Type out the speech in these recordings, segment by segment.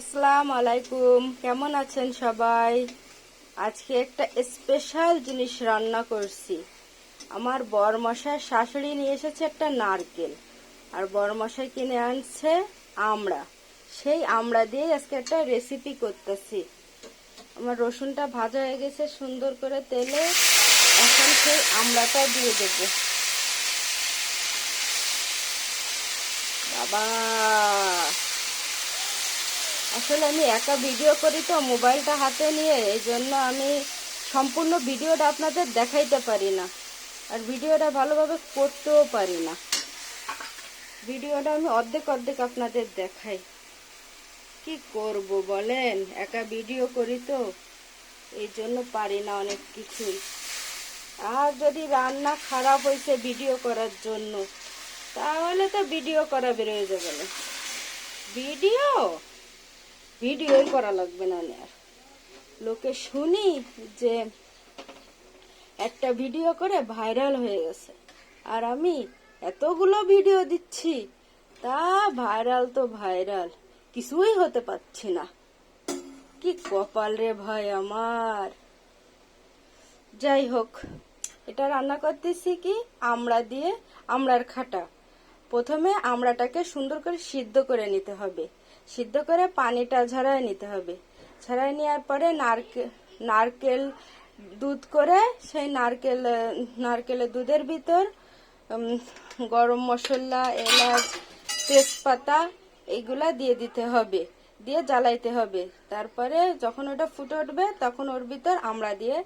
আসসালামু আলাইকুম, কেমন আছেন সবাই? আজকে একটা স্পেশাল জিনিস রান্না করছি। আমার বরমশাই শাশুড়ি নিয়ে এসেছে একটা নারকেল, আর বরমশাই কিনে আনছে আমড়া। সেই আমড়া দিয়ে আজকে একটা রেসিপি করতেছি। আমার রসুনটা ভাজা হয়ে গেছে সুন্দর করে তেলে, এখন সেই আমড়াটা দিয়ে দেবো। বাবা, আসলে আমি একা ভিডিও করি তো মোবাইলটা হাতে নিয়ে, এই জন্য আমি সম্পূর্ণ ভিডিওটা আপনাদের দেখাইতে পারি না, আর ভিডিওটা ভালোভাবে করতেও পারি না। ভিডিওটা আমি অর্ধেক অর্ধেক আপনাদের দেখাই। কি করব বলেন, একা ভিডিও করি তো এই জন্য পারি না অনেক কিছুই। আর যদি রান্না খারাপ হয়েছে ভিডিও করার জন্য, তাহলে তো ভিডিও করা বেরোয় যাবে না। ভিডিওই করা লাগবে না। আর লোকে শুনি যে একটা ভিডিও করে ভাইরাল হয়ে গেছে, আর আমি এতগুলো ভিডিও দিচ্ছি, তা ভাইরাল তো ভাইরাল, কিছুই হতে পারছি না। কি কপাল রে ভাই আমার। যাই হোক, এটা রান্না করতেছি কি আমড়া দিয়ে, আমড়ার খাটা। প্রথমে আমড়াটাকে সুন্দর করে সিদ্ধ করে নিতে হবে, সিদ্ধ করে পানিটা ঝরায় নিতে হবে। ঝরায় নেওয়ার পরে নারকেল দুধ করে, সেই নারকেলের দুধের ভিতর গরম মশলা, এলাচ, তেজপাতা এইগুলা দিয়ে দিতে হবে, দিয়ে জ্বালাইতে হবে। তারপরে যখন ওটা ফুটে উঠবে তখন ওর ভিতর আমড়া দিয়ে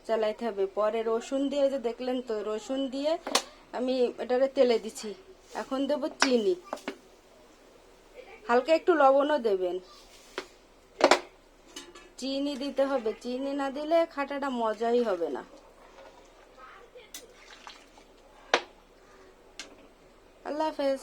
জ্বালাইতে হবে। পরে রসুন দিয়ে, যে দেখলেন তো, রসুন দিয়ে আমি এটারে তেলে দিছি। এখন দেব চিনি, হালকা একটু লবণও দেবেন। চিনি দিতে হবে, চিনি না দিলে খাটাটা মজাই হবে না। আল্লাহ হাফেজ।